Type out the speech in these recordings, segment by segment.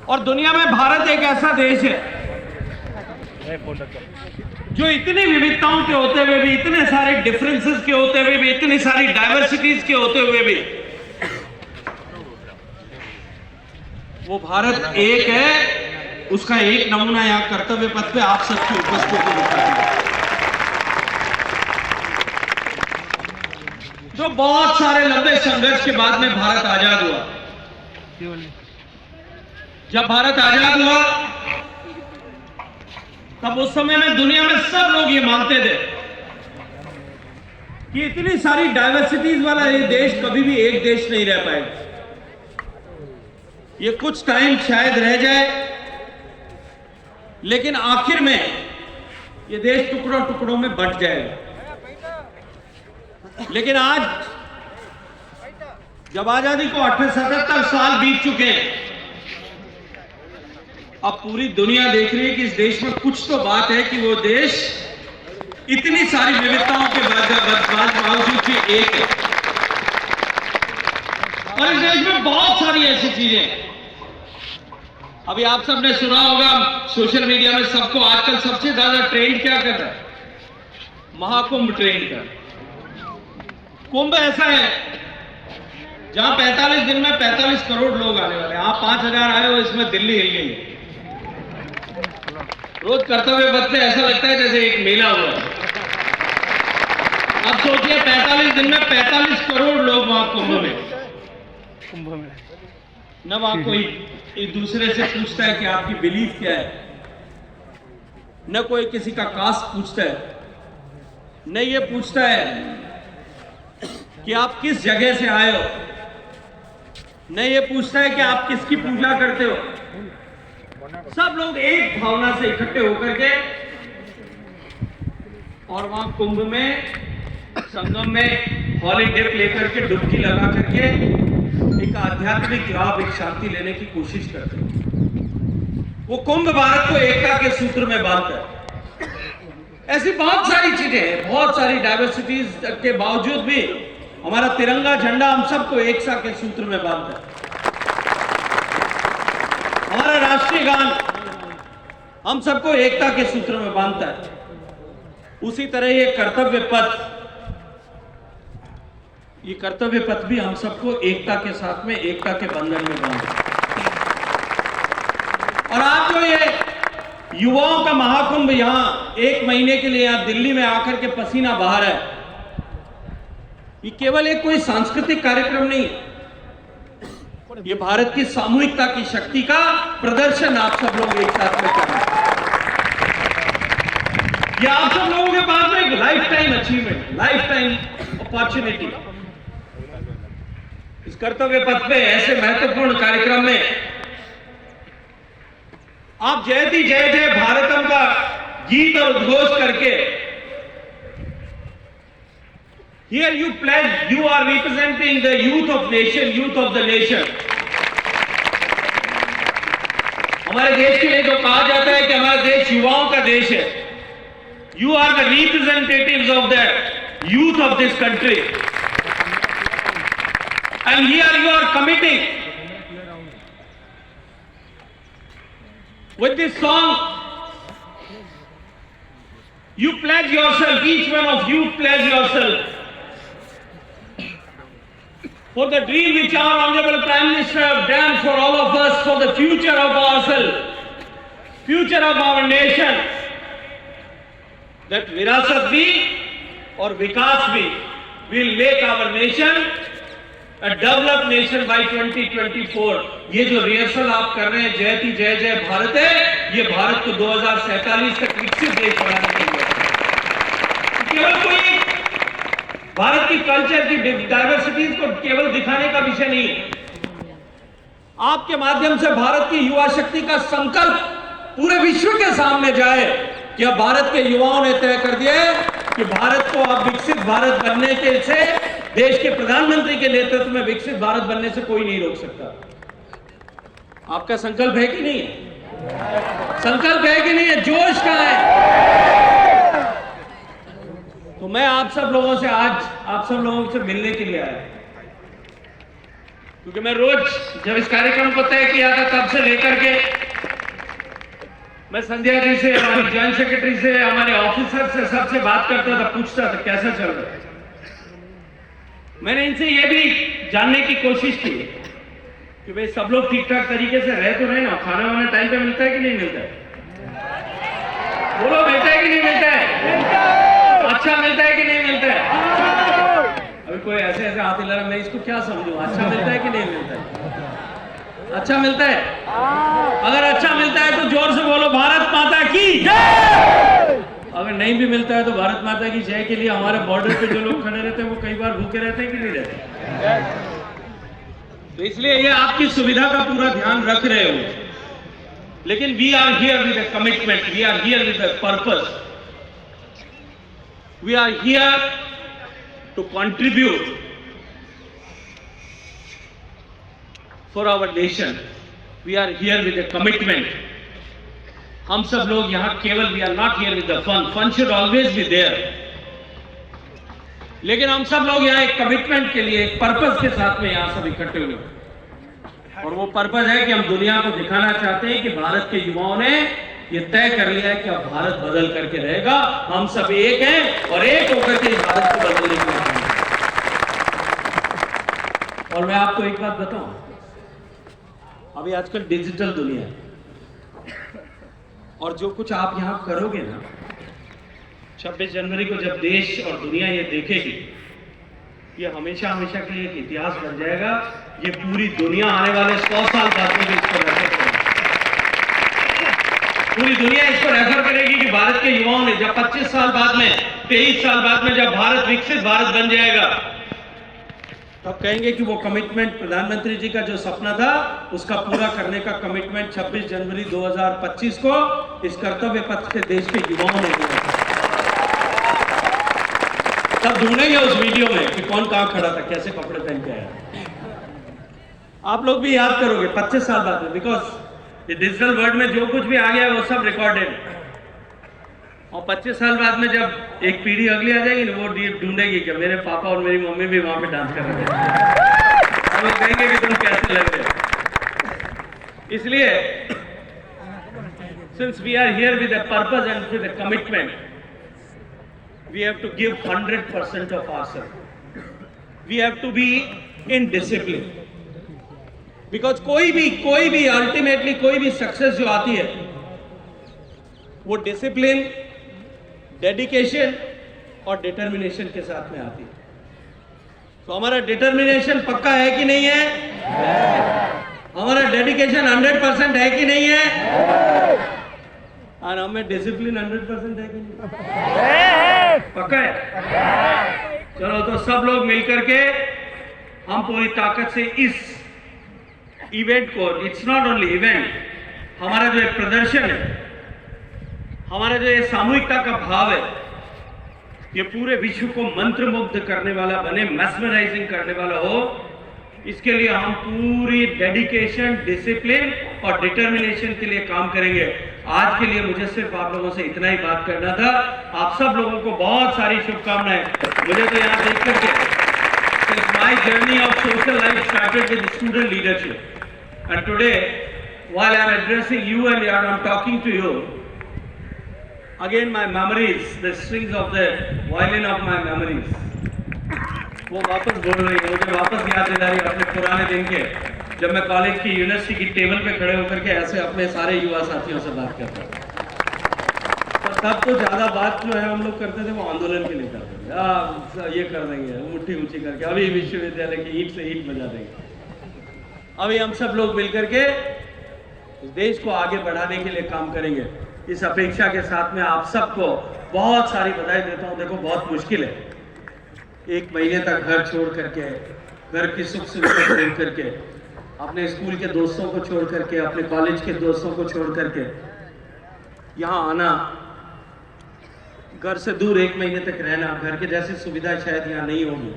और दुनिया में भारत एक ऐसा देश है जो इतनी विविधताओं के होते हुए भी, इतने सारे डिफरेंसेस के होते हुए भी, इतनी सारी डाइवर्सिटीज के होते हुए भी वो भारत एक है। उसका एक नमूना यहाँ कर्तव्य पथ पे आप सबकी उपस्थिति दिखाती है। जो बहुत सारे लंबे संघर्ष के बाद में भारत आजाद हुआ। जब भारत आजाद हुआ तब उस समय में दुनिया में सब लोग ये मानते थे कि इतनी सारी डाइवर्सिटीज वाला ये देश कभी भी एक देश नहीं रह पाएगा। ये कुछ टाइम शायद रह जाए, लेकिन आखिर में ये देश टुकड़ों टुकड़ों में बंट जाएगा। लेकिन आज जब आजादी को 78 साल बीत चुके हैं, अब पूरी दुनिया देख रही है कि इस देश में कुछ तो बात है कि वो देश इतनी सारी विविधताओं के बावजूद भी एक है। और इस देश में बहुत सारी ऐसी चीजें हैं। अभी आप सबने सुना होगा सोशल मीडिया में, सबको आजकल सबसे ज्यादा ट्रेंड क्या कर रहा है? महाकुंभ ट्रेंड का। कुंभ ऐसा है जहां 45 दिन में 45 करोड़ लोग आने वाले हैं। आप 5,000 आए हो, इसमें दिल्ली हिल गई है। रोज कर्तव्य पथ से ऐसा लगता है जैसे एक मेला हुआ है। अब सोचिए 45 दिन में 45 करोड़ लोग वहां कुंभ में। न वहां कोई एक दूसरे से पूछता है कि आपकी बिलीफ क्या है, न कोई किसी का कास्ट पूछता है, न ये पूछता है कि आप किस जगह से आए हो, न ये पूछता है कि आप किसकी पूजा करते हो। सब लोग एक भावना से इकट्ठे होकर के और वहां कुंभ में, संगम में हॉलीडे लेकर के डुबकी लगा करके एक आध्यात्मिक लाभ, एक शांति लेने की कोशिश करते हैं। वो कुंभ भारत को एकता के सूत्र में बांधता है। ऐसी बहुत सारी चीजें हैं, बहुत सारी डाइवर्सिटीज के बावजूद भी हमारा तिरंगा झंडा हम सबको एकता के सूत्र में बांधता है। हमारा राष्ट्रीय गान हम सबको एकता के सूत्र में बांधता है। उसी तरह ये कर्तव्य पथ भी हम सबको एकता के साथ में, एकता के बंधन में बांधता है। और आज जो ये युवाओं का महाकुंभ यहां 1 महीने के लिए यहां दिल्ली में आकर के पसीना बहा रहा है, ये केवल एक कोई सांस्कृतिक कार्यक्रम नहीं है। ये भारत की सामूहिकता की शक्ति का प्रदर्शन आप सब लोग एक साथ में कर रहे हैं। ये आप सब लोगों के पास में एक life time achievement, life time opportunity. इस कर्तव्य पथ पे ऐसे महत्वपूर्ण कार्यक्रम में आप जयति जय जय भारतम का गीत और उद्घोष करके, here you pledge, you are representing the youth of the nation। हमारे देश के लिए जो कहा जाता है कि हमारा देश युवाओं का देश है, you are the representatives of the youth of this country, and here you are committing with this song. You pledge yourself, each one of you pledge yourself for the dream which our Honorable Prime Minister have done for all of us, for the future of ourselves, future of our nation, that Virasat bhi और विकास भी will make our nation a developed nation by 2024। ये जो rehearsal आप कर रहे हैं जयति जय जय भारत है, ये भारत को 2047 तक विकसित देश बनाने के लिए केवल कोई भारत की कल्चर की डाइवर्सिटीज को केवल दिखाने का विषय नहीं है। आपके माध्यम से भारत की युवा शक्ति का संकल्प पूरे विश्व के सामने जाए कि अब भारत के युवाओं ने तय कर दिया है कि भारत को अब विकसित भारत बनने के से, देश के प्रधानमंत्री के नेतृत्व में विकसित भारत बनने से कोई नहीं रोक सकता। आपका संकल्प है कि नहीं है? संकल्प है कि नहीं है? जोश कहां है? तो मैं आप सब लोगों से आज आप सब लोगों से मिलने के लिए आया, क्योंकि मैं रोज जब इस कार्यक्रम को तय किया था तब से लेकर के मैं संध्या जी से, हमारी जॉइंट सेक्रेटरी से, हमारे ऑफिसर से, सबसे बात करता था, पूछता था कैसा चल रहा है। मैंने इनसे ये भी जानने की कोशिश की कि भाई सब लोग ठीक ठाक तरीके से रह तो रहे ना, खाना वाना टाइम पे मिलता है कि नहीं मिलता है? बोलो, मिलता है कि नहीं मिलता है? अच्छा मिलता है कि नहीं मिलता है? अभी कोई ऐसे ऐसे हाथ हिला रहा, मैं इसको क्या समझूं? अच्छा मिलता है कि नहीं मिलता है? अच्छा मिलता है? अगर अच्छा मिलता है तो जोर से बोलो भारत माता की जय। अगर नहीं भी मिलता है तो भारत माता की जय के लिए हमारे बॉर्डर पे जो लोग खड़े रहते हैं वो कई बार भूखे रहते हैं कि नहीं रहते? तो इसलिए ये आपकी सुविधा का पूरा ध्यान रख रहे हो, लेकिन we are here with a commitment, we are here with a purpose, we are here to contribute for our nation, we are here with a commitment. हम सब लोग यहां केवल, we are not here with the fun, fun should always be there, लेकिन हम सब लोग यहाँ एक कमिटमेंट के लिए, एक पर्पस के साथ में यहां सब इकट्ठे हुए, और वो पर्पस है कि हम दुनिया को दिखाना चाहते हैं कि भारत के युवाओं ने ये तय कर लिया है कि अब भारत बदल करके रहेगा, हम सब एक हैं और एक होकर के इस भारत को बदलने के लिए। और मैं आपको एक बात बताऊं, अभी आजकल डिजिटल दुनिया है, और जो कुछ आप यहां करोगे ना, 26 जनवरी को जब देश और दुनिया ये देखेगी, ये हमेशा हमेशा के लिए एक इतिहास बन जाएगा। ये पूरी दुनिया आने वाले 100 साल बाद में भी इसको रेफर करेगी, पूरी दुनिया इसको रेफर करेगी कि भारत के युवाओं ने जब 25 साल बाद में, 23 साल बाद में जब भारत विकसित भारत बन जाएगा, तब कहेंगे कि वो कमिटमेंट, प्रधानमंत्री जी का जो सपना था उसका पूरा करने का कमिटमेंट 26 जनवरी 2025 को इस कर्तव्य पथ के देश के युवाओं ने दिया। तब ढूंढेंगे उस वीडियो में कि कौन कहां खड़ा था, कैसे कपड़े पहन के आया। आप लोग भी याद करोगे 25 साल बाद में, बिकॉज ये डिजिटल वर्ल्ड में जो कुछ भी आ गया है वो सब रिकॉर्डेड, और 25 साल बाद में जब एक पीढ़ी अगली आ जाएगी ना, वो ढूंढेगी कि मेरे पापा और मेरी मम्मी भी वहां पे डांस कर रहे थे, हम लोग कहेंगे कि तुम कैसे लग रहे। इसलिए since we are here with a purpose and with a commitment, we have to give 100% of ourselves, we have to be in discipline, because कोई भी अल्टीमेटली कोई भी सक्सेस जो आती है वो डिसिप्लिन, डेडिकेशन और डिटर्मिनेशन के साथ में आती है। तो हमारा डिटर्मिनेशन पक्का है कि नहीं है? हमारा डेडिकेशन 100% है कि नहीं है? और हमें डिसिप्लिन 100% है कि नहीं? पक्का है? चलो तो सब लोग मिलकर के हम पूरी ताकत से इस इवेंट को, इट्स नॉट ओनली इवेंट, हमारा जो एक प्रदर्शन है, हमारा जो ये सामूहिकता का भाव है, ये पूरे विश्व को मंत्रमुग्ध करने वाला बने, मैस्मराइजिंग करने वाला हो, इसके लिए हम पूरी डेडिकेशन, डिसिप्लिन और डिटर्मिनेशन के लिए काम करेंगे। आज के लिए मुझे सिर्फ आप लोगों से इतना ही बात करना था। आप सब लोगों को बहुत सारी शुभकामनाएं। मुझे तो यहाँ देख करके, since my journey of social life started with student leadership, and today while I am addressing you and I am talking to you, again my memories, the strings of the violin of my memories, वो वापस बोल रही है, मुझे वापस याद दिला रही है अपने पुराने दिन के, जब मैं कॉलेज की यूनिवर्सिटी की टेबल पे खड़े होकर के ऐसे अपने सारे युवा साथियों से बात करता था। तब तो ज्यादा बात जो है हम लोग करते थे वो आंदोलन के लिए करते थे, ये कर देंगे मुट्ठी ऊंची करके, अभी विश्वविद्यालय की ईंट से ईंट बजा देंगे। अभी हम सब लोग मिलकर के इस देश को आगे बढ़ाने के लिए काम करेंगे। इस अपेक्षा के साथ में आप सबको बहुत सारी बधाई देता हूँ। देखो बहुत मुश्किल है 1 महीने तक घर छोड़ करके, घर की सुख सुविधा छोड़ करके, अपने स्कूल के दोस्तों को छोड़ करके, अपने कॉलेज के दोस्तों को छोड़ करके यहाँ आना, घर से दूर 1 महीने तक रहना, घर के जैसी सुविधा शायद यहाँ नहीं होगी।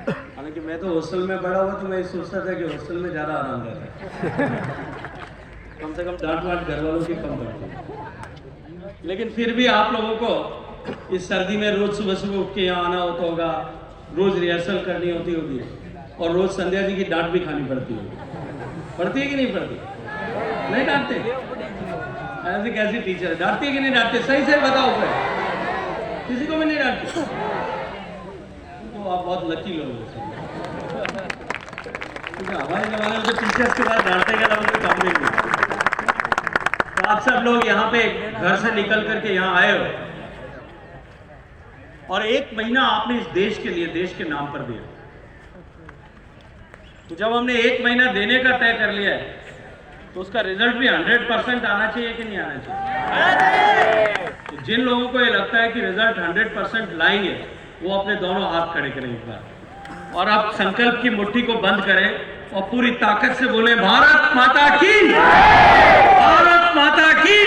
हालांकि मैं तो हॉस्टल में बड़ा हुआ तो मैं सोचता था कि हॉस्टल में ज़्यादा आराम रहता है, कम से कम डांट वाट घर वालों की कम पड़ती। लेकिन फिर भी आप लोगों को इस सर्दी में रोज सुबह सुबह उठ के यहाँ आना होता होगा, रोज रिहर्सल करनी होती होगी, और रोज संध्या जी की डांट भी खानी पड़ती है कि नहीं पड़ती? नहीं डांटते? ऐसी कैसी टीचर है, डांटती है कि नहीं डांटते? सही से बताओ फिर, किसी को भी नहीं डांटते? तो आप बहुत लकी लोग हो, क्योंकि हमारे जमाने में तो टीचर्स के बाद डांटने का नाम तो काम नहीं मिलता। तो आप सब लोग यहाँ पे घर से निकल करके यहाँ आए हो और 1 महीना आपने इस देश के लिए, देश के नाम पर दिया। तो जब हमने 1 महीना देने का तय कर लिया है तो उसका रिजल्ट भी 100% आना चाहिए कि नहीं आना चाहिए? तो जिन लोगों को ये लगता है कि रिजल्ट 100% लाएंगे वो अपने दोनों हाथ खड़े करें एक बार और आप संकल्प की मुट्ठी को बंद करें और पूरी ताकत से बोले भारत माता की, भारत माता की।